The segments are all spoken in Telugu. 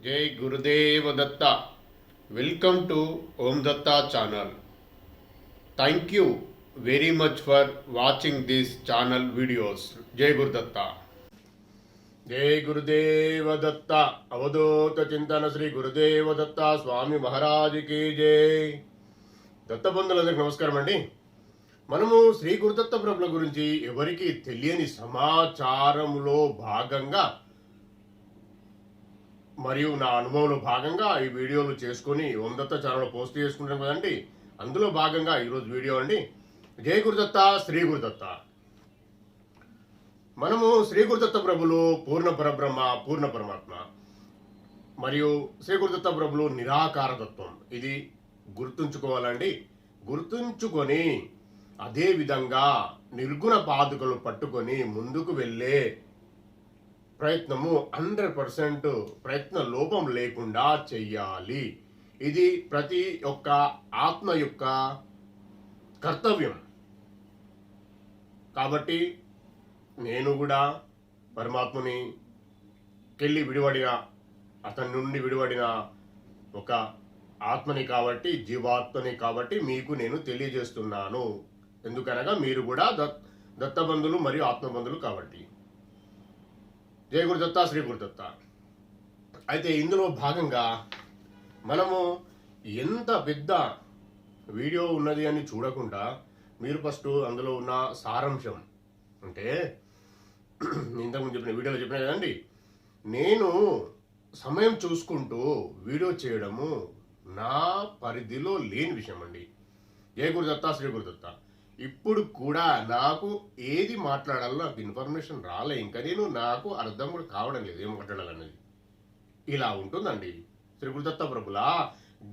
జై Gurudeva Datta. Welcome to Om Datta channel. Thank you very much for watching this channel videos. జై గురుదత్త. జై గురుదేవ దత్త. అవధూత చింతన శ్రీ గురుదేవ దత్త స్వామి మహారాజుకి జై. దత్తబంధులందరికీ నమస్కారం అండి. మనము శ్రీ గురుదత్త ప్రభుల గురించి ఎవరికి తెలియని సమాచారములో భాగంగా మరియు నా అనుభవంలో భాగంగా ఈ వీడియోలు చేసుకొని ఓం దత్త ఛానల్లో పోస్ట్ చేసుకుంటాం కదండి. అందులో భాగంగా ఈరోజు వీడియో అండి. జై గురుదత్త, శ్రీ గురుదత్త. మనము శ్రీ గురుదత్త ప్రభులు పూర్ణ పరబ్రహ్మ, పూర్ణ పరమాత్మ మరియు శ్రీ గురుదత్త ప్రభులు నిరాకార తత్వం. ఇది గుర్తుంచుకోవాలండి. గుర్తుంచుకొని అదే విధంగా నిర్గుణ పాదుకలు పట్టుకొని ముందుకు వెళ్ళే ప్రయత్నము 100% ప్రయత్న లోపం లేకుండా చెయ్యాలి. ఇది ప్రతి ఒక్క ఆత్మ యొక్క కర్తవ్యం. కాబట్టి నేను కూడా పరమాత్మని కెళ్ళి విడివడిన, అతని నుండి విడివడిన ఒక ఆత్మని కాబట్టి, జీవాత్మని కాబట్టి మీకు నేను తెలియజేస్తున్నాను. ఎందుకనగా మీరు కూడా దత్తబంధులు మరియు ఆత్మబంధులు కాబట్టి. జై గురుదత్త, శ్రీ గురుదత్త. అయితే ఇందులో భాగంగా మనము ఎంత పెద్ద వీడియో ఉన్నది అని చూడకుండా మీరు ఫస్ట్ అందులో ఉన్న సారాంశం అంటే ఇంతకుముందు చెప్పిన వీడియోలో చెప్పిన కదండి, నేను సమయం చూసుకుంటూ వీడియో చేయడము నా పరిధిలో లేని విషయం అండి. జై గురుదత్త, శ్రీ గురుదత్త. ఇప్పుడు కూడా నాకు ఏది మాట్లాడాలో నాకు ఇన్ఫర్మేషన్ రాలే. ఇంకా నాకు అర్థం కూడా కావడం లేదు ఏం మాట్లాడాలనేది. ఇలా ఉంటుందండి శ్రీ గురుదత్త ప్రభుల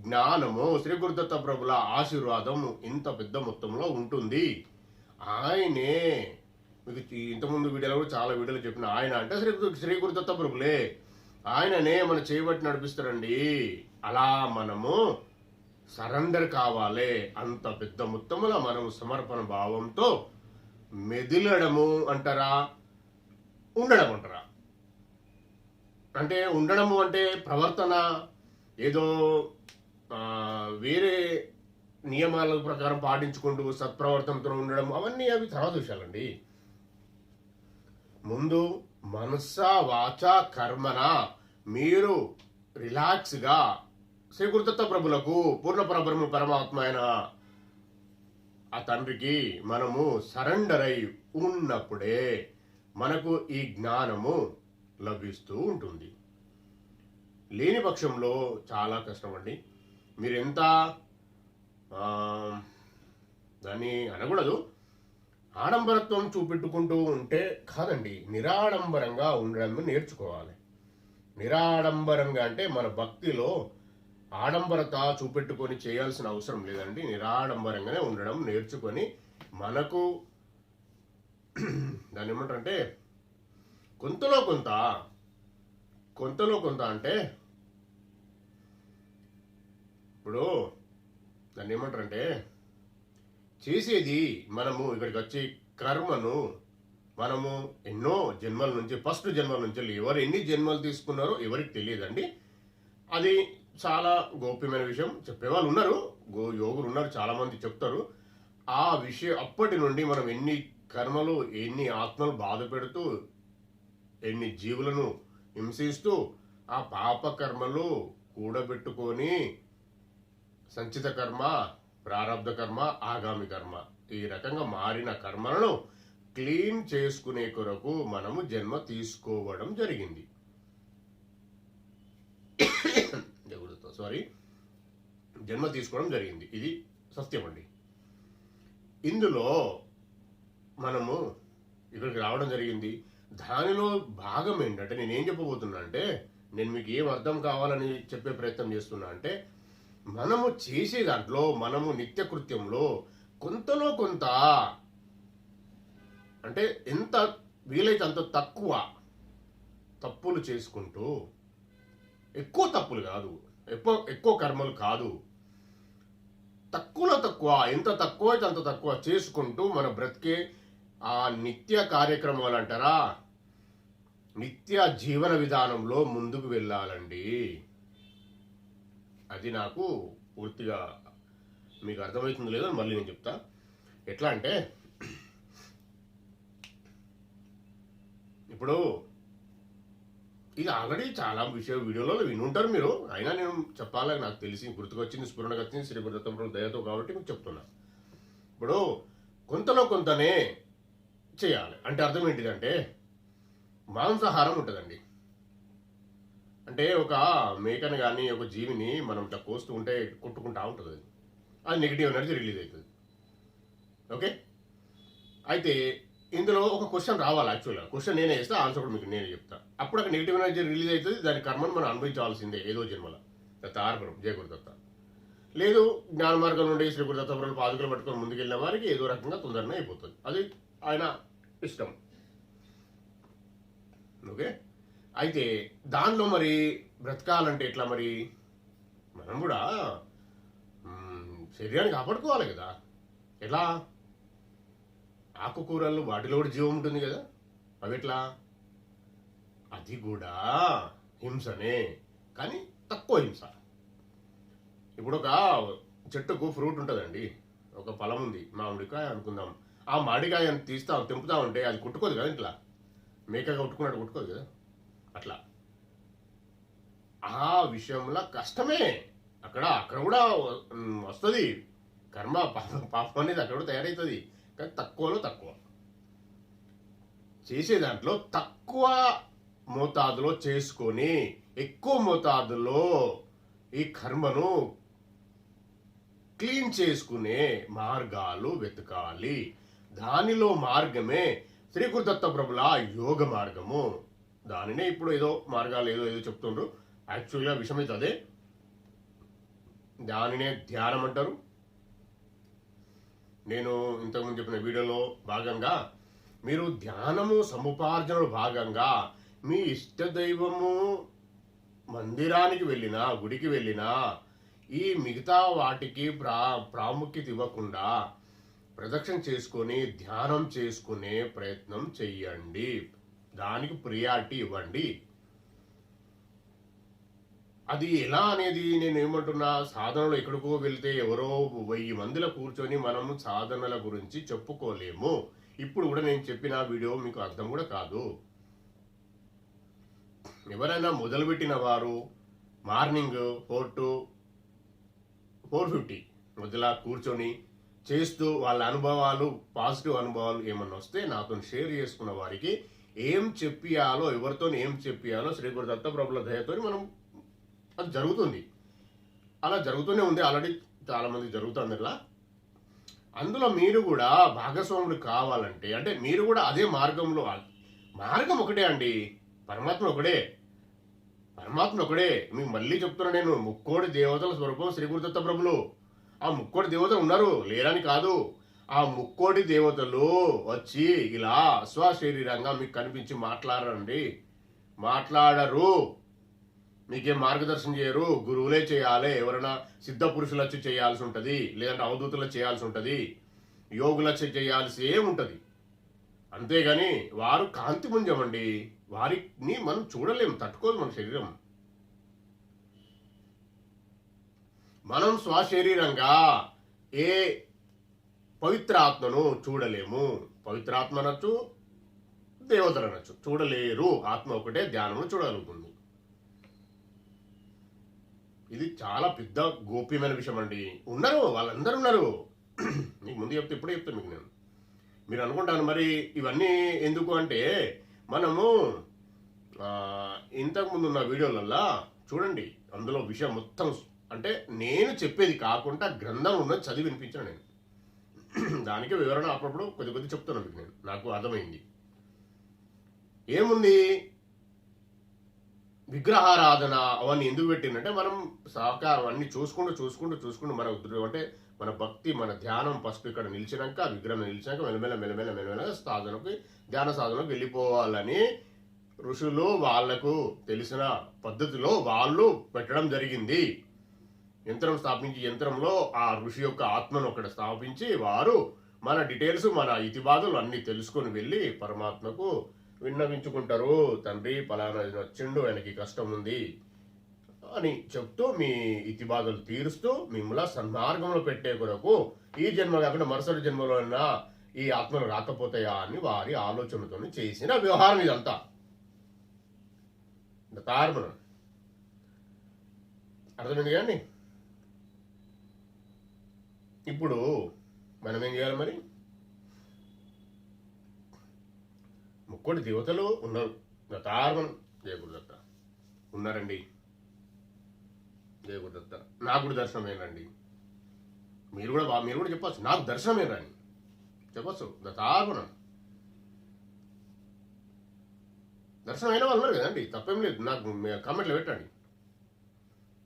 జ్ఞానము, శ్రీ గురుదత్త ప్రభుల ఆశీర్వాదం ఇంత పెద్ద మొత్తంలో ఉంటుంది. ఆయనే మీకు ఇంతకుముందు వీడియోలో కూడా చాలా వీడియోలు చెప్పిన ఆయన అంటే శ్రీ గురుదత్త ప్రభులే. ఆయననే మనం చేయబట్టి నడిపిస్తారండి. అలా మనము సరెండర్ కావాలి. అంత పెద్ద మొత్తంలో మనం సమర్పణ భావంతో మెదిలడము అంటారా, ఉండడం అంటారా? అంటే ఉండడము అంటే ప్రవర్తన ఏదో వేరే నియమాల ప్రకారం పాటించుకుంటూ సత్ప్రవర్తనతో ఉండడం, అవన్నీ అవి తర్వాత విషయాలండి. ముందు మనస వాచ కర్మన మీరు రిలాక్స్గా శ్రీ గురుదత్త ప్రభులకు పూర్ణ పరబ్రహ్మ పరమాత్మ అయిన ఆ తండ్రికి మనము సరెండర్ అయి ఉన్నప్పుడే మనకు ఈ జ్ఞానము లభిస్తూ ఉంటుంది. లేని పక్షంలో చాలా కష్టం అండి. మీరు ఎంత దాన్ని అనకూడదు, ఆడంబరత్వం చూపెట్టుకుంటూ ఉంటే కాదండి. నిరాడంబరంగా ఉండడం నేర్చుకోవాలి. నిరాడంబరంగా అంటే మన భక్తిలో ఆడంబరత చూపెట్టుకొని చేయాల్సిన అవసరం లేదండి. నిరాడంబరంగానే ఉండడం నేర్చుకొని మనకు దాన్ని ఏమంటారంటే కొంతలో కొంత అంటే ఇప్పుడు దాన్ని ఏమంటారంటే చేసేది మనము ఇక్కడికి వచ్చి కర్మను మనము ఎన్నో జన్మల నుంచి, ఫస్ట్ జన్మల నుంచి ఎవరు ఎన్ని జన్మలు తీసుకున్నారో ఎవరికి తెలియదండి. అది చాలా గోప్యమైన విషయం. చెప్పేవాళ్ళు ఉన్నారు, యోగులు ఉన్నారు, చాలా మంది చెప్తారు. ఆ విషయం అప్పటి నుండి మనం ఎన్ని కర్మలు, ఎన్ని ఆత్మలు బాధ పెడుతూ, ఎన్ని జీవులను హింసిస్తూ ఆ పాప కర్మలు కూడబెట్టుకొని సంచిత కర్మ, ప్రారబ్ధ కర్మ, ఆగామి కర్మ, ఈ రకంగా మారిన కర్మలను క్లీన్ చేసుకునే కొరకు మనము జన్మ తీసుకోవడం జరిగింది. జన్మ తీసుకోవడం జరిగింది. ఇది సత్యం అండి. ఇందులో మనము ఇక్కడికి రావడం జరిగింది. దానిలో భాగం ఏంటంటే నేనేం చెప్పబోతున్నా అంటే, నేను మీకు ఏం అర్థం కావాలని చెప్పే ప్రయత్నం చేస్తున్నా అంటే, మనము చేసే దాంట్లో, మనము నిత్య కృత్యంలో కొంతలో కొంత అంటే ఎంత వీలైతే అంత తక్కువ తప్పులు చేసుకుంటూ, ఎక్కువ తప్పులు కాదు, ఎక్కువ కర్మలు కాదు, తక్కువ ఎంత తక్కువ అయితే అంత తక్కువ చేసుకుంటూ మన బ్రతికే ఆ నిత్య కార్యక్రమాలు అంటారా, నిత్య జీవన విధానంలో ముందుకు వెళ్ళాలండి. అది నాకు పూర్తిగా మీకు అర్థమవుతుంది లేదో మళ్ళీ నేను చెప్తా. ఎట్లా అంటే ఇప్పుడు ఇది ఆల్రెడీ చాలా వీడియోలో వినుంటారు మీరు, అయినా నేను చెప్పాలని నాకు తెలిసి గుర్తుకొచ్చింది, స్ఫురణకు వచ్చింది శ్రీ గురుదత్త దయతో కాబట్టి మీకు చెప్తున్నా. ఇప్పుడు కొంతలో కొంతనే చేయాలి అంటే అర్థం ఏంటిదంటే మాంసాహారం ఉంటుందండి. అంటే ఒక మేకని కానీ ఒక జీవిని మనం ఇట్లా కోస్తూ ఉంటే కొట్టుకుంటా ఉంటుంది, అది నెగిటివ్ ఎనర్జీ రిలీజ్ అవుతుంది. ఓకే, అయితే ఇందులో ఒక క్వశ్చన్ రావాలి. యాక్చువల్గా క్వశ్చన్ నేనే వేస్తా, ఆన్సర్ కూడా మీకు నేనే చెప్తా. అప్పుడు ఒక నెగిటివ్ ఎనర్జీ రిలీజ్ అవుతుంది, దాని కర్మను మనం అనుభవించాల్సిందే ఏదో జన్మల. దత్తార్పణం, జయ గురుదత్త. లేదు జ్ఞాన మార్గం నుండి శ్రీ గురుదత్త పాదుకలు పట్టుకొని ముందుకెళ్ళిన వారికి ఏదో రకంగా తొందరగా అయిపోతుంది, అది ఆయన ఇష్టం. ఓకే, అయితే దానిలో మరి బ్రతకాలంటే ఎట్లా? మరి మనం కూడా శరీరాన్ని కాపాడుకోవాలి కదా. ఎలా? ఆకుకూరలు వాటిలో కూడా జీవం ఉంటుంది కదా, అవి ఎట్లా? అది కూడా హింసనే, కానీ తక్కువ హింస. ఇప్పుడు ఒక చెట్టుకు ఫ్రూట్ ఉంటుందండి, ఒక ఫలం ఉంది, మామిడికాయ అనుకుందాం. ఆ మామిడికాయ తెంపుతా ఉంటే అది కుట్టుకోదు కదా, ఇట్లా మేకగా కొట్టుకున్నట్టు కొట్టుకోదు కదా. అట్లా ఆ విషయంలో కష్టమే, అక్కడ కూడా వస్తుంది కర్మ, పాపం అనేది అక్కడ కూడా తయారవుతుంది. కానీ తక్కువలో తక్కువ చేసే దాంట్లో తక్కువ మోతాదులో చేసుకొని ఎక్కువ మోతాదులో ఈ కర్మను క్లీన్ చేసుకునే మార్గాలు వెతకాలి. దానిలో మార్గమే శ్రీ గురుదత్త ప్రభుల యోగ మార్గము. దానినే ఇప్పుడు ఏదో మార్గాలు ఏదో చెప్తుండ్రు, యాక్చువల్గా విషయం అయితే అదే. దానినే ధ్యానం అంటారు. నేను ఇంతకుముందు చెప్పిన వీడియోలో భాగంగా మీరు ధ్యానము సముపార్జనలో భాగంగా మీ ఇష్టదైవము మందిరానికి వెళ్ళినా గుడికి వెళ్ళినా ఈ మిగతా వాటికి ప్రాముఖ్యత ఇవ్వకుండా ప్రదక్షిణ చేసుకొని ధ్యానం చేసుకునే ప్రయత్నం చెయ్యండి. దానికి ప్రియారిటీ ఇవ్వండి. అది ఎలా అనేది నేను ఏమంటున్నా, సాధనలో ఎక్కడికో వెళ్తే ఎవరో 1000 మందిలో కూర్చొని మనము సాధనల గురించి చెప్పుకోలేము. ఇప్పుడు కూడా నేను చెప్పిన వీడియో మీకు అర్థం కూడా కాదు. ఎవరైనా మొదలుపెట్టిన వారు మార్నింగ్ 4 to 4:50 మధ్యలో కూర్చొని చేస్తూ వాళ్ళ అనుభవాలు, పాజిటివ్ అనుభవాలు ఏమన్నా వస్తే నాతో షేర్ చేసుకున్న వారికి ఏం చెప్పియాలో, ఎవరితో ఏం చెప్పియాలో శ్రీ గురుదత్త ప్రభుల దయతో మనం అది జరుగుతుంది. అలా జరుగుతూనే ఉంది, ఆల్రెడీ చాలా మంది జరుగుతుంది. అట్లా అందులో మీరు కూడా భాగస్వాములు కావాలంటే, అంటే మీరు కూడా అదే మార్గంలో, మార్గం ఒకటే అండి, పరమాత్మ ఒకడే, పరమాత్మ ఒకడే. మీకు మళ్ళీ చెప్తున్నా నేను, ముక్కోడి దేవతల స్వరూపం శ్రీ గురుదత్త ప్రభులు. ఆ ముక్కోడి దేవతలు ఉన్నారు, లేరని కాదు. ఆ ముక్కోడి దేవతలు వచ్చి ఇలా స్వశరీరంగా మీకు కనిపించి మాట్లాడరు, మీకేం మార్గదర్శనం చేయరు. గురువులే చేయాలి, ఎవరైనా సిద్ధ పురుషులు వచ్చి చేయాల్సి ఉంటుంది, లేదంటే అవధూతులు చేయాల్సి ఉంటుంది, యోగులు చేయాల్సి ఏముంటుంది. అంతేగాని వారు కాంతిపుంజం అండి, వారిని మనం చూడలేము, తట్టుకోదు మన శరీరం. మనం స్వశరీరంగా ఏ పవిత్ర ఆత్మను చూడలేము. పవిత్ర ఆత్మ అనొచ్చు, దేవతలు అనొచ్చు, చూడలేరు. ఆత్మ ఒకటే ధ్యానంలో చూడగలుగుతుంది. ఇది చాలా పెద్ద గోప్యమైన విషయం అండి. ఉన్నారు, వాళ్ళందరూ ఉన్నారు. మీకు ముందు చెప్తే ఇప్పుడే చెప్తాను మీకు నేను. మీరు అనుకుంటాను మరి ఇవన్నీ ఎందుకు అంటే, మనము ఇంతకుముందు ఉన్న వీడియోలల్లో చూడండి, అందులో విషయం మొత్తం అంటే నేను చెప్పేది కాకుండా గ్రంథం ఉన్నది చదివి వినిపించాను నేను. దానికి వివరణ అప్పుడప్పుడు కొద్ది చెప్తున్నాను మీకు నేను, నాకు అర్థమైంది. ఏముంది, విగ్రహారాధన అవన్నీ ఎందుకు పెట్టిందంటే, మనం సహకారం అన్ని చూసుకుంటూ మన అంటే మన భక్తి, మన ధ్యానం ఫస్ట్ ఇక్కడ నిలిచినాక, విగ్రహం నిలిచినాక మెల్లమెల్ల సాధనకి, ధ్యాన సాధనకు వెళ్ళిపోవాలని ఋషులు వాళ్లకు తెలిసిన పద్ధతిలో వాళ్ళు పెట్టడం జరిగింది. యంత్రం స్థాపించి, యంత్రంలో ఆ ఋషి యొక్క ఆత్మను అక్కడ స్థాపించి వారు మన డీటెయిల్స్, మన ఇతిబాధలు అన్ని తెలుసుకొని వెళ్ళి పరమాత్మకు విన్నవించుకుంటారు. తండ్రి పలానా వచ్చిండు, ఆయనకి కష్టం ఉంది అని చెప్తూ మీ ఇతి బాధలు తీరుస్తూ మిమ్మల్ని సన్మార్గంలో పెట్టే కొరకు ఈ జన్మ కాకుండా మరుసటి జన్మలో ఈ ఆత్మలు రాకపోతాయా అని వారి ఆలోచనతో చేసిన వ్యవహారం ఇదంతా. కారణం అర్థమైంది కానీ ఇప్పుడు మనం ఏం చేయాలి మరి? ముక్కోటి దేవతలు ఉన్నారు. గతార్మం జయగురుదత్త ఉన్నారండి. జయగురుదత్త నాకు కూడా దర్శనమేనండి. మీరు కూడా చెప్పచ్చు నాకు దర్శనమేనని చెప్పచ్చు. గతార్మణం దర్శనం అయిన వాళ్ళు ఉన్నారు కదండి, తప్పేం లేదు. నాకు కామెంట్లో పెట్టండి.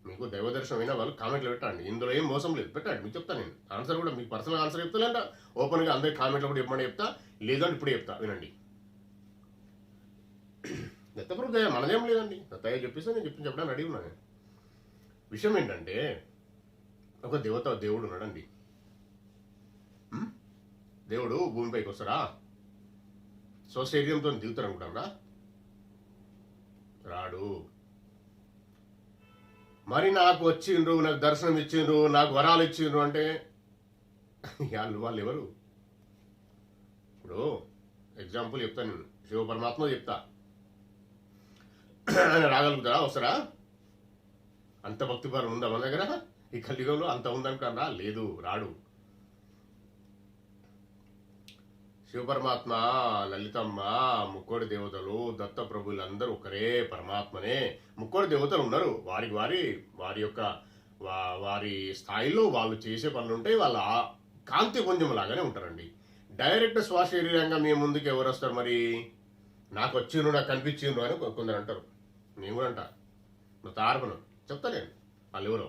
మీకు దైవ దర్శనం అయిన వాళ్ళు కామెంట్లో పెట్టండి. ఇందులో ఏం మోసం లేదు, పెట్టండి. మీకు చెప్తాను నేను ఆన్సర్ కూడా. మీకు పర్సనల్ ఆన్సర్ చెప్తానంట, ఓపెన్గా అందరికి కామెంట్లో కూడా చెప్పమని చెప్తా, లేదంటే ఇప్పుడు చెప్తా వినండి. దత్తప్రభు దయ మనదేం లేదండి. దత్తయ్య చెప్పేసి నేను చెప్పడానికి రెడీ ఉన్నాను. విషయం ఏంటంటే ఒక దేవుడు ఉన్నాడండి. దేవుడు భూమిపైకి వస్తారా? స్వశరీరంతో దిగుతారు అనుకుంటారా? రాడు. మరి నాకు వచ్చిండ్రు, నాకు దర్శనం ఇచ్చిండ్రు, నాకు వరాలు ఇచ్చిండ్రు అంటే వాళ్ళు ఎవరు? ఇప్పుడు ఎగ్జాంపుల్ చెప్తాను నేను. శివ పరమాత్మ చెప్తా. ఆయన రాగలుగుతారా? వస్తారా? అంత భక్తిపరం ఉందా మన దగ్గర? ఈ కలియుగంలో అంత ఉందనుకున్నారా? లేదు, రాడు. శివపరమాత్మ, లలితమ్మ, ముక్కోడి దేవతలు, దత్త ప్రభులందరూ ఒకరే పరమాత్మనే. ముక్కోడి దేవతలు ఉన్నారు. వారి యొక్క వారి స్థాయిలో వాళ్ళు చేసే పనులు ఉంటాయి. వాళ్ళ కాంతి పుంజం లాగానే ఉంటారండి. డైరెక్ట్ స్వశరీరంగా మీ ముందుకు ఎవరు వస్తారు మరి? నాకు వచ్చిండ్రు, నాకు కనిపించిండ్రు అని కొందరు అంటారు. నేను కూడా అంటా. నా తారపనం చెప్తా నేను. వాళ్ళు ఎవరో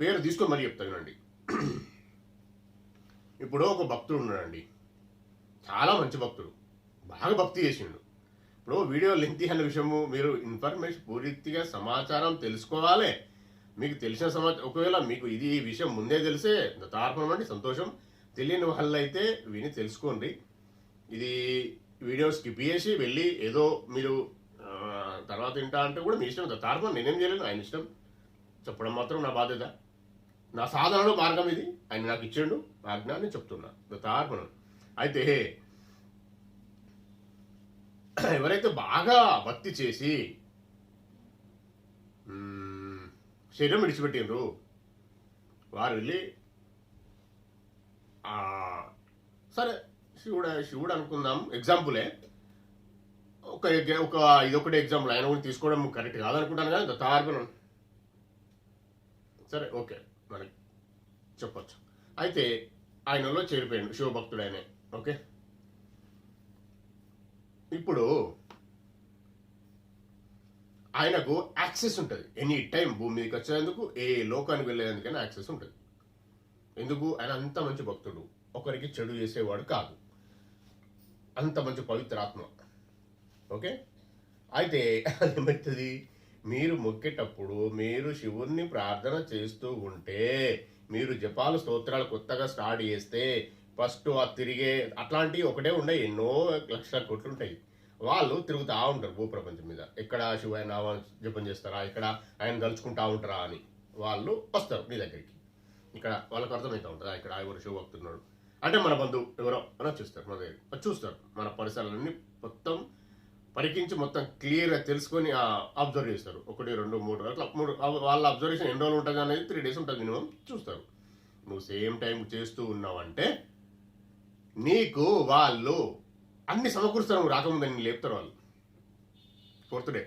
పేరు తీసుకొని మరీ చెప్తాను అండి. ఇప్పుడు ఒక భక్తుడు ఉన్నాడండి, చాలా మంచి భక్తుడు, బాగా భక్తి చేసిండు. ఇప్పుడు వీడియో లెంగ్తీ అనే విషయము మీరు ఇన్ఫర్మేషన్ పూర్తిగా సమాచారం తెలుసుకోవాలి. మీకు తెలిసిన సమాచారం, ఒకవేళ మీకు ఈ విషయం ముందే తెలిసే తార్పణం అండి, సంతోషం. తెలియని వాళ్ళైతే విని తెలుసుకోండి. ఇది వీడియో స్కిప్ చేసి వెళ్ళి ఏదో మీరు తర్వాత వింటా అంటే కూడా మీ ఇష్టం. తార్పణం నేనేం చేయలేను, ఆయన ఇష్టం. చెప్పడం మాత్రం నా బాధ్యత. నా సాధనలో మార్గం ఇది. ఆయన నాకు ఇచ్చిండు ఆజ్ఞ అని చెప్తున్నా. తార్పణం. అయితే ఎవరైతే బాగా భక్తి చేసి శరీరం విడిచిపెట్టిండ్రు వారు వెళ్ళి సరే శివుడు అనుకుందాం, ఎగ్జాంపులే. ఇదొకటి ఎగ్జాంపుల్. ఆయన కూడా తీసుకోవడం కరెక్ట్ కాదనుకుంటాను కానీ తార్పణం సరే ఓకే మనకి చెప్పచ్చు. అయితే ఆయనలో చేరిపోయాడు శివభక్తుడు ఆయనే. ఓకే, ఇప్పుడు ఆయనకు యాక్సెస్ ఉంటుంది. ఎనీ టైం భూమి మీదకి వచ్చేందుకు, ఏ లోకానికి వెళ్ళేందుకైనా యాక్సెస్ ఉంటుంది. ఎందుకు? ఆయన అంత మంచి భక్తుడు, ఒకరికి చెడు చేసేవాడు కాదు, అంత మంచి పవిత్రాత్మ. ఓకే, అయితే ఏమవుతుంది? మీరు మొక్కేటప్పుడు మీరు శివుణ్ణి ప్రార్థన చేస్తూ ఉంటే, మీరు జపాలు స్తోత్రాలు కొత్తగా స్టార్ట్ చేస్తే ఫస్ట్ తిరిగే అట్లాంటివి ఒకటే ఉండే, ఎన్నో లక్షల కోట్లు ఉంటాయి. వాళ్ళు తిరుగుతూ ఉంటారు భూప్రపంచం మీద. ఎక్కడ శివ నామం జపం చేస్తారా, ఇక్కడ ఆయన తలుచుకుంటా ఉంటారా అని వాళ్ళు వస్తారు నీ దగ్గరికి. ఇక్కడ వాళ్ళకు అర్థమవుతూ ఉంటుందా, ఇక్కడ ఎవరు శివభక్తున్నాడు అంటే మన బంధువు ఎవరో అని వచ్చేస్తారు మన దగ్గర. చూస్తారు మన పరిసరాలన్నీ మొత్తం పరికించి మొత్తం క్లియర్గా తెలుసుకొని అబ్జర్వ్ చేస్తారు. 1, 2, 3 అట్లా 3 వాళ్ళ అబ్జర్వేషన్ ఎన్ని రోజులు ఉంటుంది అనేది 3 days ఉంటుంది మినిమం. చూస్తారు. నువ్వు సేమ్ టైం చేస్తూ ఉన్నావంటే నీకు వాళ్ళు అన్ని సమకూరుస్తారు. నువ్వు రాకముందు నేను లేపుతారు వాళ్ళు. 4th day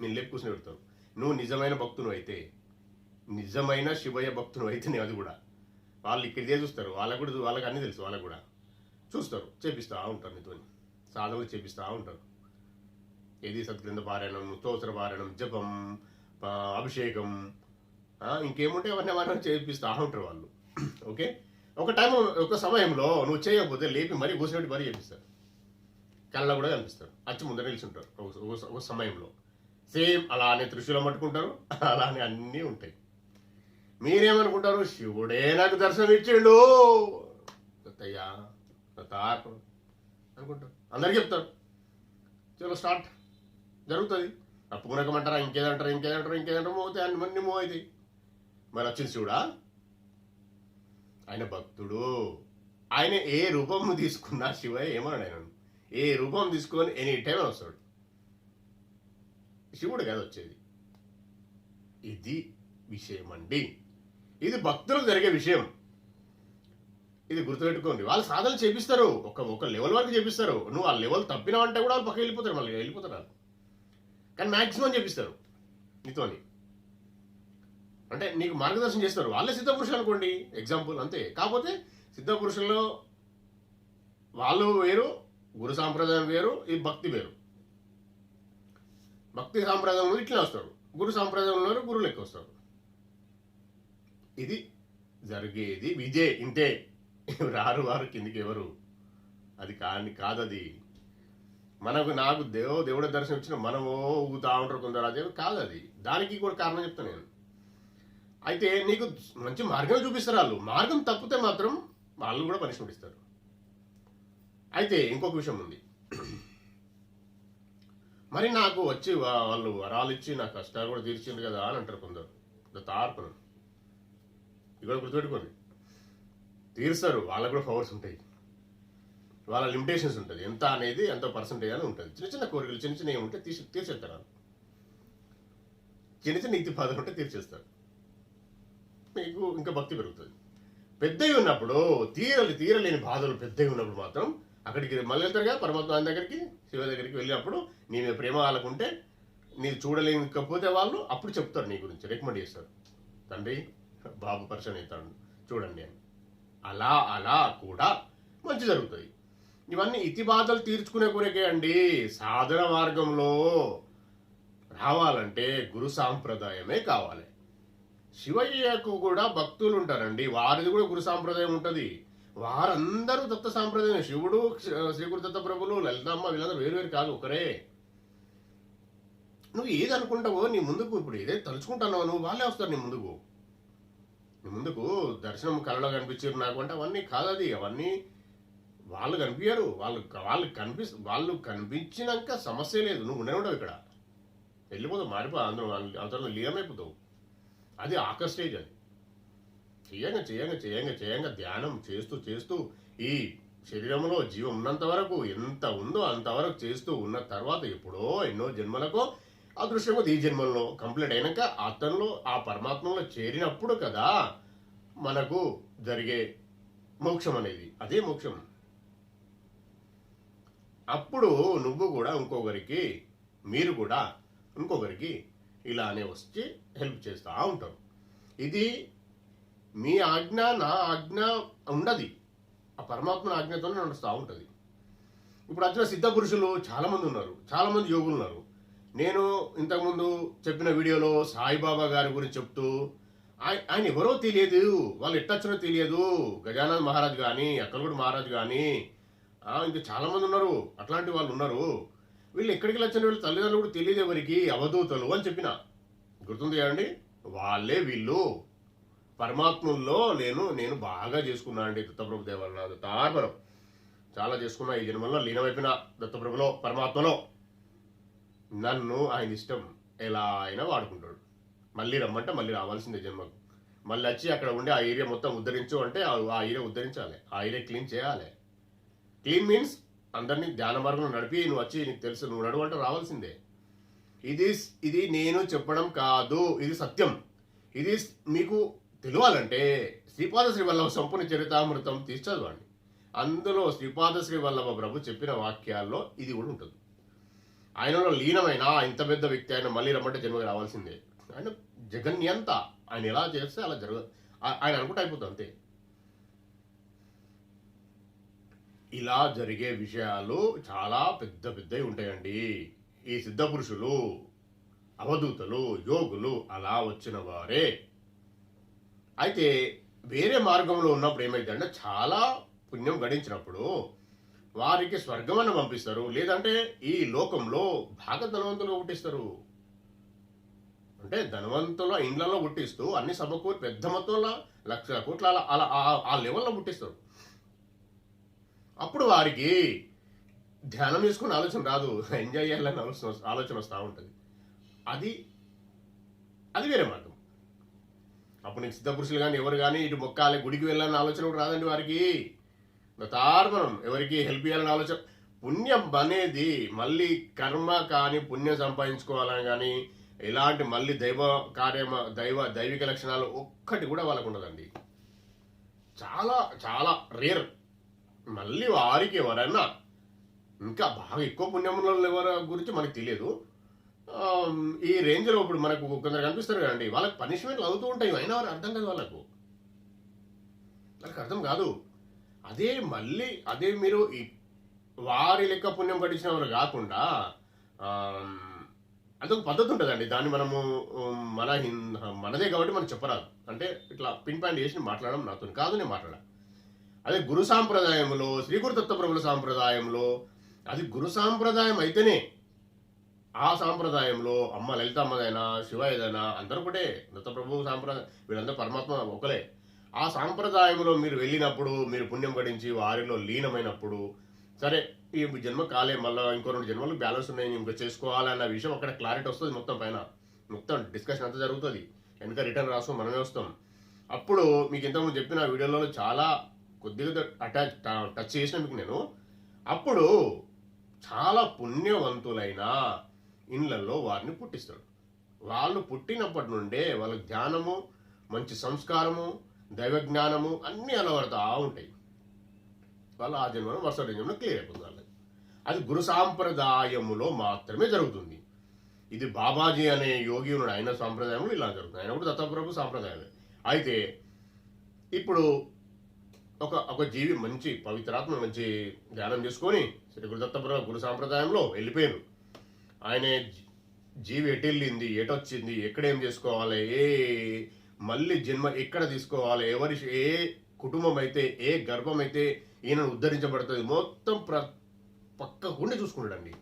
నేను లేపు కూర్చొని పెడతారు. నువ్వు నిజమైన భక్తును అయితే, నిజమైన శివయ్య భక్తును అయితే నేను అది కూడా వాళ్ళు ఇక్కడిదే చూస్తారు. వాళ్ళకి అన్నీ తెలుసు. వాళ్ళకు కూడా చూస్తారు, చేపిస్తూ ఉంటారు. నీతో సాధనలు చేపిస్తూ ఉంటారు. ఏది సద్గ్రంథ పారాయణం, స్తోత్ర పారాయణం, జపం, అభిషేకం, ఇంకేముంటే అవన్నీ మనం చేపిస్తూ ఉంటారు వాళ్ళు. ఓకే, ఒక సమయంలో నువ్వు చేయకపోతే లేపి మరీ కూర్చోబెట్టి మరీ చేపిస్తారు. కళ్ళ కూడా కనిపిస్తారు, వచ్చి ముందర నిల్చుంటారు. ఒక సమయంలో సేమ్ అలానే త్రిశూలం పట్టుకుంటారు, అలానే అన్నీ ఉంటాయి. మీరేమనుకుంటారు? శివుడే నాకు దర్శనం ఇచ్చిండు అయ్యా అనుకుంటారు. అందరికి చెప్తారు. చలో స్టార్ట్ జరుగుతుంది. అప్పుకునకమంటారా, ఇంకేదంటారు మోతే అన్ని మూవ్ అవుతాయి. మరి వచ్చింది శివుడా, ఆయన భక్తుడు. ఆయన ఏ రూపం తీసుకున్నా శివయ్య ఏమన్నాడు, ఆయన ఏ రూపం తీసుకొని ఎనీ టైం వస్తాడు. శివుడు కాదు వచ్చేది. ఇది విషయం అండి. ఇది భక్తులకు జరిగే విషయం. ఇది గుర్తుపెట్టుకోండి. వాళ్ళు సాధన చేపిస్తారు, ఒక లెవెల్ వరకు చేపిస్తారు. నువ్వు ఆ లెవెల్ తప్పినావంటే కూడా వాళ్ళు పక్కకి వెళ్ళిపోతారు, మళ్ళీ వెళ్ళిపోతారు వాళ్ళు. కానీ మ్యాక్సిమం చేపిస్తారు నీతోని. అంటే నీకు మార్గదర్శనం చేస్తారు. వాళ్ళే సిద్ధపురుషులు అనుకోండి, ఎగ్జాంపుల్ అంతే. కాకపోతే సిద్ధపురుషుల్లో వాళ్ళు వేరు, గురు సాంప్రదాయం వేరు, ఈ భక్తి వేరు. భక్తి సాంప్రదాయంలో ఇట్లా వస్తారు, గురు సాంప్రదాయంలో గురువు లెక్క వస్తారు. ఇది జరిగేది విజే. ఇంతే, రారు వారు కిందికి ఎవరు. అది కాదది. నాకు దేవుడి దర్శనం ఇచ్చిన మనమో ఊగుతా ఉంటారు కొందరు, అదే కాదు అది. దానికి కూడా కారణం చెప్తాను నేను. అయితే నీకు మంచి మార్గం చూపిస్తారు వాళ్ళు. మార్గం తప్పితే మాత్రం వాళ్ళు కూడా పనిష్మెంట్ ఇస్తారు. అయితే ఇంకొక విషయం ఉంది. మరి నాకు వచ్చి వాళ్ళు వరాలు ఇచ్చి నా కష్టాలు కూడా తీర్చింది కదా అని అంటారు కొందరు. తార్పణం ఇక్కడ గుర్తుపెట్టుకోండి. తీరుస్తారు, వాళ్ళకు కూడా పవర్స్ ఉంటాయి, వాళ్ళ లిమిటేషన్స్ ఉంటుంది. ఎంత అనేది ఎంత పర్సంటేజ్ అని ఉంటుంది. చిన్న చిన్న కోరికలు చిన్న చిన్న ఏముంటే తీర్చేస్తారు వాళ్ళు. చిన్న చిన్న నీతి బాధలు ఉంటే తీర్చేస్తారు. మీకు ఇంకా భక్తి పెరుగుతుంది. పెద్దవి ఉన్నప్పుడు తీరలేని బాధలు పెద్దవి ఉన్నప్పుడు మాత్రం అక్కడికి మళ్ళీ వెళ్తారుగా పరమాత్మ ఆయన దగ్గరికి, శివ దగ్గరికి వెళ్ళినప్పుడు నీ మీద ప్రేమ వాళ్ళకుంటే, నీకు చూడలేకపోతే వాళ్ళు అప్పుడు చెప్తారు, నీ గురించి రికమెండ్ చేస్తారు. తండ్రి బాబు పరిచయం అవుతాడు చూడండి అని. అలా కూడా మంచి జరుగుతుంది. ఇవన్నీ ఇతి బాధలు తీర్చుకునే కొరకే అండి. సాధన మార్గంలో రావాలంటే గురు సాంప్రదాయమే కావాలి. శివయ్యకు కూడా భక్తులు ఉంటారండి, వారిది కూడా గురు సాంప్రదాయం ఉంటుంది. వారందరూ దత్త సాంప్రదాయం. శివుడు, శ్రీగురు దత్త ప్రభులు, లలితమ్మ వీళ్ళందరూ వేరు కాదు, ఒకరే. నువ్వు ఏది అనుకుంటావో నీ ముందుకు, ఇప్పుడు ఏదైతే తలుచుకుంటున్నావో నువ్వు, వాళ్ళే వస్తారు నీ ముందుకు. దర్శనం కళలో కనిపించారు నాకు అంటే అవన్నీ కాదది. అవన్నీ వాళ్ళు కనిపించారు. వాళ్ళు కనిపించినాక సమస్య లేదు, నువ్వు ఉండవు ఇక్కడ, వెళ్ళిపోతావు, మారిపో, అందులో లీనమైపోతావు. అది ఆఖరి స్టేజ్. అది చేయంగా ధ్యానం చేస్తూ ఈ శరీరంలో జీవం ఉన్నంత వరకు ఎంత ఉందో అంతవరకు చేస్తూ ఉన్న తర్వాత ఎప్పుడో ఎన్నో జన్మలకో అదృశ్యమో ఈ జన్మల్లో కంప్లీట్ అయినాక అతనిలో ఆ పరమాత్మలో చేరినప్పుడు కదా మనకు జరిగే మోక్షం అనేది. అదే మోక్షం. అప్పుడు నువ్వు కూడా మీరు కూడా ఇంకొకరికి ఇలానే వచ్చి హెల్ప్ చేస్తూ ఉంటారు. ఇది మీ ఆజ్ఞ నా ఆజ్ఞ ఉండదు, ఆ పరమాత్మ ఆజ్ఞతోనే నడుస్తూ ఉంటుంది. ఇప్పుడు వచ్చిన సిద్ధ పురుషులు చాలా మంది ఉన్నారు, చాలా మంది యోగులు ఉన్నారు. నేను ఇంతకుముందు చెప్పిన వీడియోలో సాయిబాబా గారి గురించి చెప్తూ ఆయన ఎవరో తెలియదు, వాళ్ళు ఎట్టొచ్చినో తెలియదు. గజానన్ మహారాజ్ కానీ, అక్కలగూడ మహారాజ్ కానీ, ఇంకా చాలా మంది ఉన్నారు, అట్లాంటి వాళ్ళు ఉన్నారు. వీళ్ళు ఎక్కడికి వచ్చిన వీళ్ళు తల్లిదండ్రులు కూడా తెలియదు ఎవరికి, అవధూతలు అని చెప్పిన గుర్తుంది కదండి. వాళ్ళే వీళ్ళు. పరమాత్ముల్లో నేను బాగా చేసుకున్నా అండి దత్తప్రభు దేవల్ల, తార్పరం చాలా చేసుకున్నా. ఈ జన్మల్లో లీనమైపోయిన దత్తప్రభులో, పరమాత్మలో. నన్ను ఆయన ఇష్టం ఎలా అయినా వాడుకుంటాడు. మళ్ళీ రమ్మంటే మళ్ళీ రావాల్సిందే జన్మకు. మళ్ళీ వచ్చి అక్కడ ఉండి ఆ ఏరియా మొత్తం ఉద్ధరించు అంటే ఆ ఏరియా ఉద్ధరించాలి, ఆ ఏరియా క్లీన్ చేయాలి. క్లీన్ మీన్స్ అందరినీ ధ్యాన మార్గంలో నడిపి నువ్వు వచ్చి నీకు తెలుసు నువ్వు నడువు అంటే రావాల్సిందే. ఇది నేను చెప్పడం కాదు, ఇది సత్యం. ఇది మీకు తెలియాలంటే శ్రీపాద శ్రీవల్లభ సంపూర్ణ చరితామృతం తీసి చదవండి. అందులో శ్రీపాద శ్రీవల్లభ ప్రభు చెప్పిన వాక్యాల్లో ఇది కూడా ఉంటుంది. ఆయనలో లీనమైన ఇంత పెద్ద వ్యక్తి ఆయన మళ్ళీ రమ్మంటే జన్మకి రావాల్సిందే. ఆయన జగన్యంత, ఆయన ఎలా చేస్తే అలా ఆయన అనుకుంటే అయిపోతుంది అంతే. ఇలా జరిగే విషయాలు చాలా పెద్దవి ఉంటాయండి. ఈ సిద్ధ పురుషులు, అవధూతలు, యోగులు అలా వచ్చిన వారే. అయితే వేరే మార్గంలో ఉన్నప్పుడు ఏమైందంటే చాలా పుణ్యం గడించినప్పుడు వారికి స్వర్గమన్న పంపిస్తారు, లేదంటే ఈ లోకంలో బాగా ధనవంతులుగా పుట్టిస్తారు. అంటే ధనవంతుల ఇండ్లలో పుట్టిస్తూ అన్ని సమకూరి పెద్ద మొత్తంలో 1,00,000 కోట్ల అలా ఆ లెవెల్లో పుట్టిస్తారు. అప్పుడు వారికి ధ్యానం చేసుకుని ఆలోచన రాదు, ఎంజాయ్ చేయాలని ఆలోచన వస్తూ ఉంటుంది. అది అది వేరే మార్గం. అప్పుడు నీకు సిద్ధపురుషులు కానీ ఎవరు కానీ ఇటు మొక్కాలి గుడికి వెళ్ళాలని ఆలోచన కూడా రాదండి వారికి. తార్మణం ఎవరికి హెల్ప్ చేయాలని ఆలోచన. పుణ్యం అనేది మళ్ళీ కర్మ కానీ పుణ్యం సంపాదించుకోవాలని కానీ ఎలాంటి మళ్ళీ దైవిక లక్షణాలు ఒక్కటి కూడా వాళ్ళకు ఉండదండి. చాలా చాలా రేర్. మళ్ళీ వారికి ఎవరైనా ఇంకా బాగా ఎక్కువ పుణ్యముల ఎవరి గురించి మనకు తెలియదు. ఈ రేంజ్లో ఇప్పుడు మనకు కొందరు కనిపిస్తారు కదండి, వాళ్ళకి పనిష్మెంట్లు అవుతూ ఉంటాయి, అయినా వారు అర్థం కాదు, వాళ్ళకు అర్థం కాదు. అదే మీరు వారి లెక్క పుణ్యం పట్టించిన వారు కాకుండా అదొక పద్ధతి ఉంటుందండి. దాన్ని మనము మనదే కాబట్టి మనం చెప్పరాదు. అంటే ఇట్లా పిన్ పాయింట్ చేసి మాట్లాడడం నాతో కాదు, నేను మాట్లాడా. అదే గురు సాంప్రదాయంలో, శ్రీ గురు దత్తప్రభుల సాంప్రదాయంలో, అది గురు సాంప్రదాయం అయితేనే ఆ సాంప్రదాయంలో అమ్మ లలితమ్మదైనా శివయ్యదైనా అందరూ ఒకటే, దత్తప్రభు సాంప్రదాయం వీళ్ళందరూ పరమాత్మ ఒకలే. ఆ సాంప్రదాయంలో మీరు వెళ్ళినప్పుడు, మీరు పుణ్యం పడించి వారిలో లీనమైనప్పుడు, సరే ఈ జన్మ కాలే, మళ్ళీ ఇంకో 2 జన్మలు బ్యాలెన్స్ ఉన్నాయి, ఇంకా చేసుకోవాలన్న విషయం అక్కడ క్లారిటీ వస్తుంది. మొత్తం డిస్కషన్ అంతా జరుగుతుంది. వెనక రిటర్న్ రాసు మనమే వస్తాం. అప్పుడు మీకు ఇంతకుముందు చెప్పిన వీడియోలో చాలా కొద్దిగా టచ్ చేసిన మీకు నేను, అప్పుడు చాలా పుణ్యవంతులైన ఇళ్లలో వారిని పుట్టిస్తాడు. వాళ్ళు పుట్టినప్పటి నుండే వాళ్ళ జ్ఞానము, మంచి సంస్కారము, దైవ జ్ఞానము అన్నీ అలవడతా ఉంటాయి. వాళ్ళు ఆ జన్మలో వరుస జన్మలో క్లియర్ అయిపోతుంది. అది గురు సాంప్రదాయములో మాత్రమే జరుగుతుంది. ఇది బాబాజీ అనే యోగి ఉన్నాడు, ఆయన సాంప్రదాయంలో ఇలా జరుగుతుంది. ఆయన కూడా దత్తప్రభు సాంప్రదాయమే. అయితే ఇప్పుడు ఒక జీవి మంచి పవిత్రాత్మ మంచి ధ్యానం చేసుకొని శ్రీ గురు దత్తప్రభు గురు సాంప్రదాయంలో వెళ్ళిపోయారు. ఆయన జీవి ఎటెళ్ళింది, ఎటొచ్చింది, ఎక్కడేం చేసుకోవాలి, మళ్ళీ జన్మ ఎక్కడ తీసుకోవాలి, ఏ కుటుంబం అయితే, ఏ గర్భం అయితే ఈయనను ఉద్ధరించబడుతుంది, మొత్తం పక్కకుండి చూసుకుంటాడండి.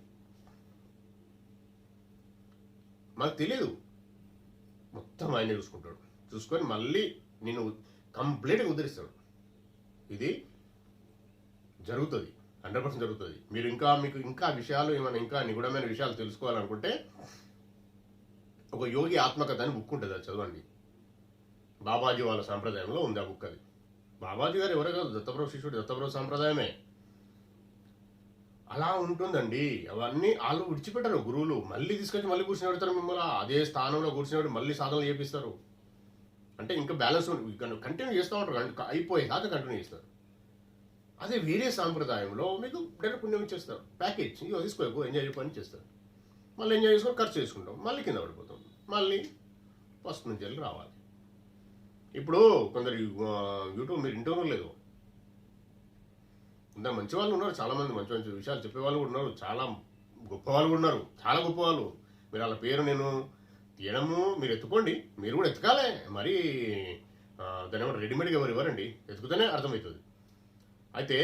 మనకు తెలియదు, మొత్తం ఆయనే చూసుకుంటాడు. చూసుకొని మళ్ళీ నేను కంప్లీట్గా ఉద్ధరిస్తాడు. ఇది జరుగుతుంది, 100% జరుగుతుంది. మీకు ఇంకా విషయాలు ఏమైనా ఇంకా నిగూఢమైన విషయాలు తెలుసుకోవాలనుకుంటే ఒక యోగి ఆత్మకథ అని బుక్ ఉంటుంది, అది చదవండి. బాబాజీ వాళ్ళ సాంప్రదాయంలో ఉంది ఆ బుక్. అది బాబాజీ గారు ఎవరో కాదు, దత్తప్రభు శిష్యుడు, దత్తప్రభు సాంప్రదాయమే. అలా ఉంటుందండి. అవన్నీ వాళ్ళు విడిచిపెట్టరు గురువులు. మళ్ళీ తీసుకొచ్చి మళ్ళీ కూర్చుని పెడతారు మిమ్మల్ని అదే స్థానంలో కూర్చుని మళ్ళీ సాధనలు చేపిస్తారు. అంటే ఇంకా బ్యాలెన్స్ కంటిన్యూ చేస్తూ ఉంటారు, అయిపోయేదాకా కంటిన్యూ చేస్తారు. అదే వేరే సాంప్రదాయంలో మీకు డైరెక్ట్ పుణ్యం ఇచ్చేస్తారు, ప్యాకేజ్ ఇక తీసుకోకు, ఎంజాయ్ చేయని చేస్తారు. మళ్ళీ ఎంజాయ్ చేసుకొని ఖర్చు చేసుకుంటాం, మళ్ళీ కింద పడిపోతాం, మళ్ళీ ఫస్ట్ నుంచి వెళ్ళి రావాలి. ఇప్పుడు కొందరు యూట్యూబ్ మీరు ఇంటర్వ్యూ లేదు, ఇంత మంచి వాళ్ళు ఉన్నారు, చాలా మంది మంచి మంచి విషయాలు చెప్పేవాళ్ళు కూడా ఉన్నారు, చాలా గొప్ప వాళ్ళు కూడా ఉన్నారు, చాలా గొప్ప వాళ్ళు. మీరు వాళ్ళ పేరు నేను తీయడము మీరు ఎత్తుకోండి, మీరు కూడా ఎత్తుకాలే. మరి దాని ఏమన్నా రెడీమేడ్గా ఎవరండి, ఎత్తుకుతేనే అర్థమవుతుంది. అయితే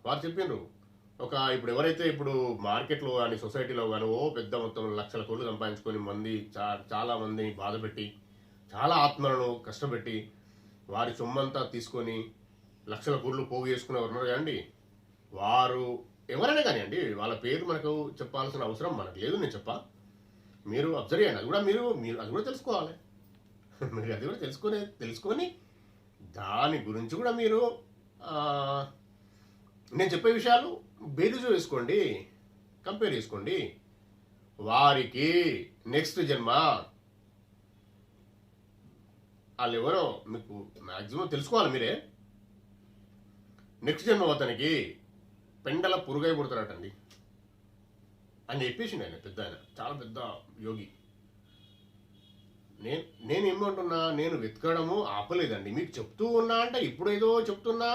వారు చెప్పిండ్రు ఇప్పుడు ఎవరైతే ఇప్పుడు మార్కెట్లో కానీ సొసైటీలో కానీ పెద్ద మొత్తం లక్షల కోట్లు సంపాదించుకొని చాలా మందిని బాధపెట్టి చాలా ఆత్మలను కష్టపెట్టి వారి సొమ్మంతా తీసుకొని లక్షల కోట్లు పోగు చేసుకునేవారు ఉన్నారు కదండి. వారు ఎవరైనా కానివ్వండి, వాళ్ళ పేరు మనకు చెప్పాల్సిన అవసరం మనకు లేదు, నేను మీరు అబ్జర్వ్ చేయండి. అది కూడా మీరు అది కూడా తెలుసుకోవాలి. మీరు అది కూడా తెలుసుకొని దాని గురించి కూడా మీరు నేను చెప్పే విషయాలు బేరీజు వేసుకోండి, కంపేర్ చేసుకోండి. వారికి నెక్స్ట్ జన్మ వాళ్ళు ఎవరో మీకు మ్యాక్సిమం తెలుసుకోవాలి మీరే. నెక్స్ట్ జన్మ అతనికి పెండల పురుగై పుడతాడటండి అని చెప్పేసిండు ఆయన, చాలా పెద్ద యోగి. నేను ఏమంటున్నా, నేను వెతకడము ఆపలేదండి, మీకు చెప్తూ ఉన్నా అంటే ఇప్పుడు ఏదో చెప్తున్నంత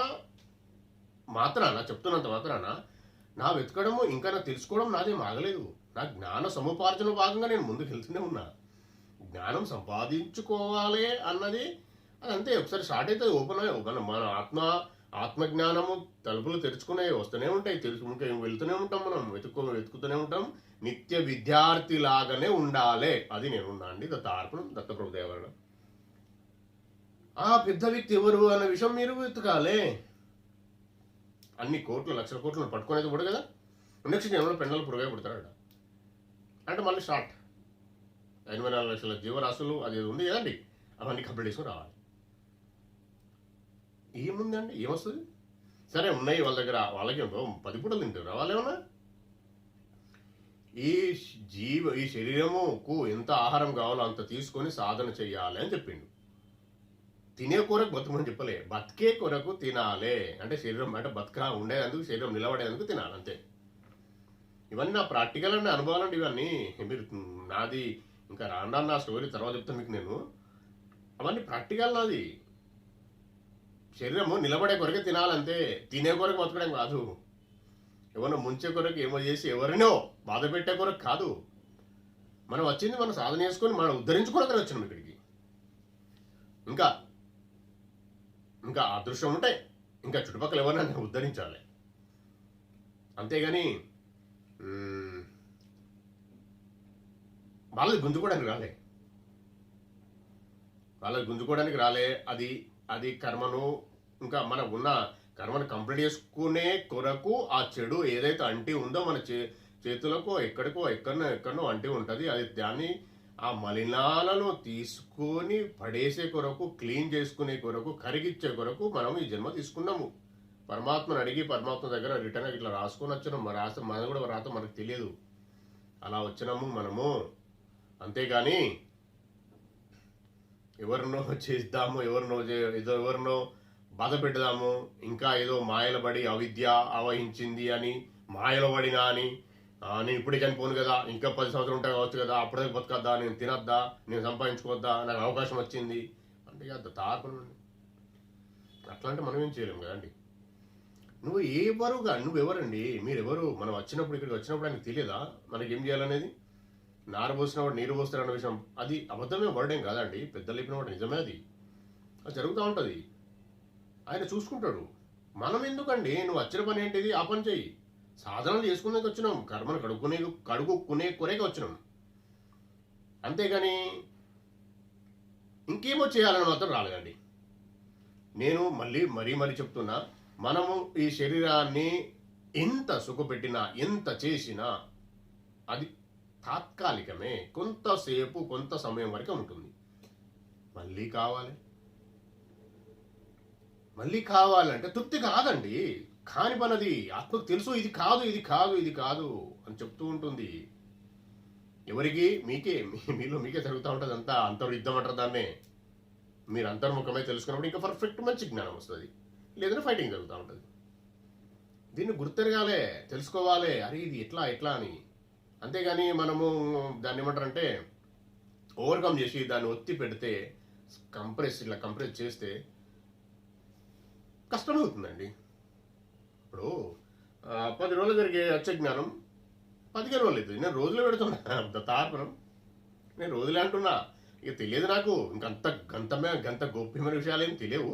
మాత్రాన నా వెతకడము ఇంకా నా తెలుసుకోవడం నాదేం ఆగలేదు. నా జ్ఞాన సముపార్జన భాగంగా నేను ముందుకు వెళ్తూనే ఉన్నా. జ్ఞానం సంపాదించుకోవాలి అన్నది అదంతే, ఒకసారి స్టార్ట్ అయితే ఓపెన్ మన ఆత్మజ్ఞానము తలుపులు తెరుచుకునే వస్తూనే ఉంటాయి, వెళ్తూనే ఉంటాం, మనం వెతుకుతూనే ఉంటాం. నిత్య విద్యార్థి లాగానే ఉండాలి. అది నేనున్నా అండి, దత్తప్రభు దేవరణ. ఆ పెద్ద వ్యక్తి ఎవరు అన్న విషయం మీరు వెతకాలి. అన్ని కోట్లు లక్షల కోట్లు పట్టుకునేది కూడా కదా. నెక్స్ట్ జన్మలో పెండలు పురుగా పుడతాడట. అంటే మళ్ళీ స్టార్ట్ 84 లక్షల జీవరాశులు అది ఉంది కదండి, అవన్నీ కంప్లీట్ చేసుకుని రావాలి. ఏముందండి, ఏమొస్తుంది? సరే ఉన్నాయి వాళ్ళ దగ్గర, వాళ్ళకి 10 పూటలు తింటారు వాళ్ళేమన్నా. ఈ శరీరముకు ఎంత ఆహారం కావాలో అంత తీసుకొని సాధన చెయ్యాలి అని చెప్పిండు. తినే కొరకు బతుకమని చెప్పలే, బతికే కొరకు తినాలే. అంటే శరీరం అంటే ఉండేందుకు, శరీరం నిలబడేందుకు తినాలి అంతే. ఇవన్నీ నా ప్రాక్టికల్ అండి, అనుభవాలండి ఇవన్నీ. మీరు నాది ఇంకా రాండా నా స్టోరీ తర్వాత చెప్తాను మీకు నేను. అవన్నీ ప్రాక్టికల్ నాది. శరీరము నిలబడే కొరకే తినాలంతే, తినే కొరకు బతకడం కాదు. ఎవరినో ముంచే కొరకు ఏమో చేసి ఎవరినో బాధ పెట్టే కొరకు కాదు. మనం వచ్చింది మనం సాధన చేసుకొని మనం ఉద్ధరించుకోవడానికి వచ్చినాం ఇక్కడికి. ఇంకా ఇంకా అదృష్టం ఉంటే ఇంకా చుట్టుపక్కల ఎవరైనా ఉద్ధరించాలి, అంతేగాని వాళ్ళది గుంజుకోవడానికి రాలే, వాళ్ళది గుంజుకోవడానికి రాలే. అది కర్మను, ఇంకా మనకు ఉన్న కర్మను కంప్లీట్ చేసుకునే కొరకు ఆ చెడు ఏదైతే అంటి ఉందో మన చేతులకు ఎక్కడనో అంటి ఉంటుంది. అది దాన్ని ఆ మలినాలను తీసుకొని పడేసే కొరకు, క్లీన్ చేసుకునే కొరకు, కరిగిచ్చే కొరకు మనం ఈ జన్మ తీసుకున్నాము. పరమాత్మను అడిగి పరమాత్మ దగ్గర రిటర్న్ ఇట్లా రాసుకొని వచ్చినాం. మన కూడా రాత మనకు తెలియదు, అలా వచ్చినాము మనము. అంతేగాని ఎవరినో చేద్దాము, ఎవరినో బాధ పెడదాము, ఇంకా ఏదో మాయల పడి అవిద్య ఆవహించింది అని, మాయలో పడినా అని, నేను ఇప్పుడే చనిపోను కదా, ఇంకా 10 సంవత్సరాలు ఉంటాయి కావచ్చు కదా, అప్పుడే బతకద్దా, నేను తినద్దా, నేను సంపాదించుకోవద్దా, నాకు అవకాశం వచ్చింది అంటే అంత తార్పణండి. అట్లా అంటే మనం ఏం చేయలేము కదండి. నువ్వెవరండి, మీరెవరు? మనం ఇక్కడికి వచ్చినప్పుడు ఆయనకు తెలియదా మనకి ఏం చేయాలనేది? నారు పోసినవాడు నీరు పోస్తారన్న విషయం అది అబద్ధమే, వర్డేం కాదండి. పెద్దలు చెప్పిన వాడు నిజమే, అది జరుగుతూ ఉంటుంది. ఆయన చూసుకుంటాడు. మనం ఎందుకండి, నువ్వు వచ్చిన పని ఏంటిది, ఆ పని చెయ్యి. సాధనలు చేసుకునేకి వచ్చినాం, కర్మను కడుక్కునే కొరేకి వచ్చినాం, అంతేగాని ఇంకేమో చేయాలని మాత్రం రాలేదండి. నేను మరీ చెప్తున్నా, మనము ఈ శరీరాన్ని ఎంత సుఖపెట్టినా, ఎంత చేసినా అది తాత్కాలికమే, కొంతసేపు కొంత సమయం వరకే ఉంటుంది. మళ్ళీ కావాలంటే తృప్తి కాదండి, కాని పనది. ఆత్మకు తెలుసు ఇది కాదు అని చెప్తూ ఉంటుంది. ఎవరికి? మీలో మీకే జరుగుతూ ఉంటుంది. అంతా అంతర్యుద్ధం అంటారు దాన్నే. మీరు అంతర్ముఖమై తెలుసుకున్నప్పుడు ఇంకా పర్ఫెక్ట్ మంచి జ్ఞానం వస్తుంది, లేదంటే ఫైటింగ్ జరుగుతూ ఉంటుంది. దీన్ని గుర్తెరగాలే, తెలుసుకోవాలి, అరే ఇది ఎట్లా అని. అంతేగాని మనము దాన్ని ఏమంటారంటే ఓవర్కమ్ చేసి దాన్ని ఒత్తి పెడితే, కంప్రెస్ చేస్తే కష్టమవుతుందండి. ఇప్పుడు 10 రోజులు జరిగే వచ్చే జ్ఞానం 15 రోజులు అవుతుంది. నేను రోజులో పెడుతున్నా దత్తార్పణం, నేను రోజులే అంటున్నా. ఇక తెలియదు నాకు, గంత గోప్యమైన విషయాలు ఏం తెలియవు.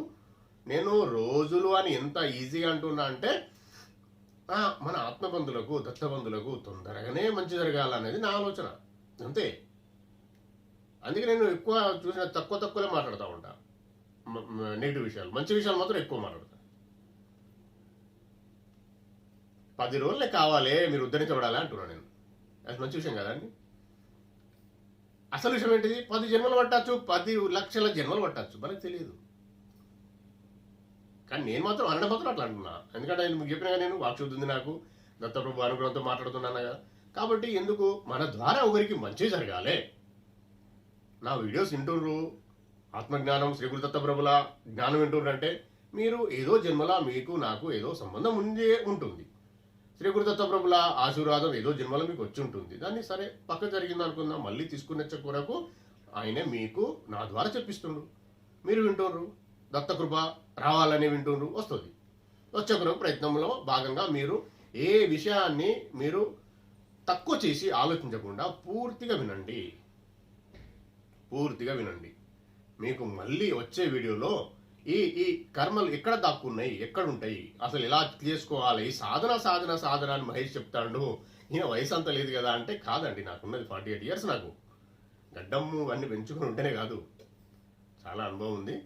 నేను రోజులు అని ఎంత ఈజీగా అంటున్నా అంటే, మన ఆత్మబంధులకు, దత్తబంధులకు తొందరగానే మంచి జరగాలనేది నా ఆలోచన, అంతే. అందుకే నేను ఎక్కువ చూసిన తక్కువలే మాట్లాడుతూ ఉంటా. నెగిటివ్ విషయాలు, మంచి విషయాలు మాత్రం ఎక్కువ మాట్లాడతా. 10 రోజులే కావాలి మీరు ఉద్ధరించబడాలి అంటున్నా నేను. అది మంచి విషయం కదండి. అసలు విషయం ఏంటిది? 10 జన్మలు పట్టచ్చు, 10 లక్షల జన్మలు పట్టచ్చు, మనకు తెలియదు. కానీ నేను మాత్రం అట్లా అంటున్నా. ఎందుకంటే మీకు చెప్పినా నేను వాక్శుద్ధి ఉంది, నాకు దత్తప్రభు అనుగ్రహంతో మాట్లాడుతున్నాను కదా. కాబట్టి ఎందుకు మన ద్వారా ఒకరికి మంచి జరగాలి. నా వీడియోస్ వింటుర్రు, ఆత్మజ్ఞానం శ్రీ గురు దత్తప్రభుల జ్ఞానం వింటుర్రు అంటే మీరు ఏదో జన్మలా మీకు నాకు ఏదో సంబంధం ఉంటుంది. శ్రీ గురు దత్తప్రభుల ఆశీర్వాదం ఏదో జన్మలో మీకు వచ్చి ఉంటుంది. దాన్ని సరే పక్క జరిగింది అనుకుందాం, మళ్ళీ తీసుకునే కొరకు ఆయనే మీకు నా ద్వారా చెప్పిస్తుండ్రు, మీరు వింటుర్రు. దత్తకృప రావాలని వింటుండ్రు, వస్తుంది. వచ్చే కొరకు ప్రయత్నంలో భాగంగా మీరు ఏ విషయాన్ని మీరు తక్కువ చేసి ఆలోచించకుండా పూర్తిగా వినండి. మీకు మళ్ళీ వచ్చే వీడియోలో ఈ కర్మలు ఎక్కడ దాక్కున్నాయి, ఎక్కడుంటాయి, అసలు ఎలా చేసుకోవాలి, ఈ సాధన అని మహేష్ చెప్తాడు. ఈయన వయసు అంత లేదు కదా అంటే, కాదండి, నాకున్నది 48 years. నాకు గడ్డము అన్ని పెంచుకుని ఉంటేనే కాదు, చాలా అనుభవం ఉంది.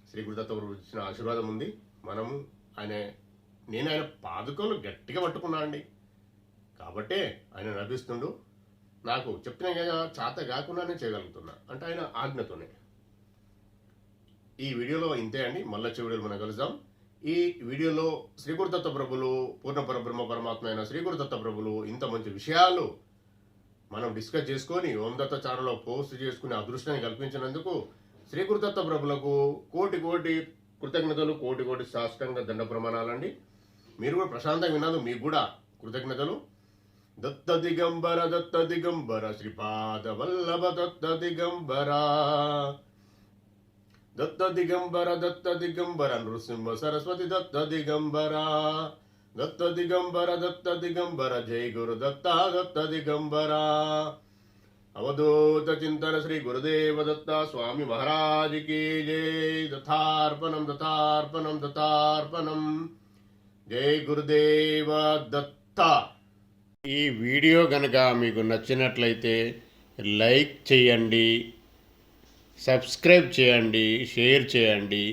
శ్రీ గురుదత్త ఇచ్చిన ఆశీర్వాదం ఉంది. నేను ఆయన పాదుకలు గట్టిగా పట్టుకున్నా అండి. కాబట్టే ఆయన నడిపిస్తుండు. నాకు చెప్పిన చేత కాకుండానే చేయగలుగుతున్నా అంటే ఆయన ఆజ్ఞతోనే. ఈ వీడియోలో ఇంతే అండి. మళ్ళీ వచ్చే వీడియోలో మనం కలుద్దాం. ఈ వీడియోలో శ్రీ గురుదత్త ప్రభులు పూర్ణ పరబ్రహ్మ పరమాత్మ అయిన శ్రీ గురుదత్త ప్రభులు ఇంత మంచి విషయాలు మనం డిస్కస్ చేసుకొని ఓం దత్త ఛానల్లో పోస్ట్ చేసుకునే అదృష్టాన్ని కల్పించినందుకు శ్రీ గురుదత్త ప్రభులకు కోటి కోటి కృతజ్ఞతలు, కోటి కోటి సాష్టాంగ దండ ప్రమాణాలండి. మీరు కూడా ప్రశాంతంగా విన్నారు, మీకు కూడా కృతజ్ఞతలు. దత్త దిగంబర శ్రీపాద వల్లభ దత్త దిగంబర దత్త దిగంబర నృసింహ సరస్వతి దత్త దిగంబర జై గురు దత్త దిగంబర. అవధూత చింతన శ్రీ గురుదేవ దత్త స్వామి మహారాజ్ కి జై. దత్తార్పణం. జై గురుదేవ దత్త. ఈ వీడియో గనక మీకు నచ్చినట్లయితే లైక్ చేయండి, సబ్స్క్రైబ్ చేయండి, షేర్ చేయండి,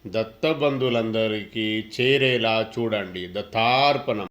దత్త బంధువులందరికీ చేరేలా చూడండి. దత్తార్పణం.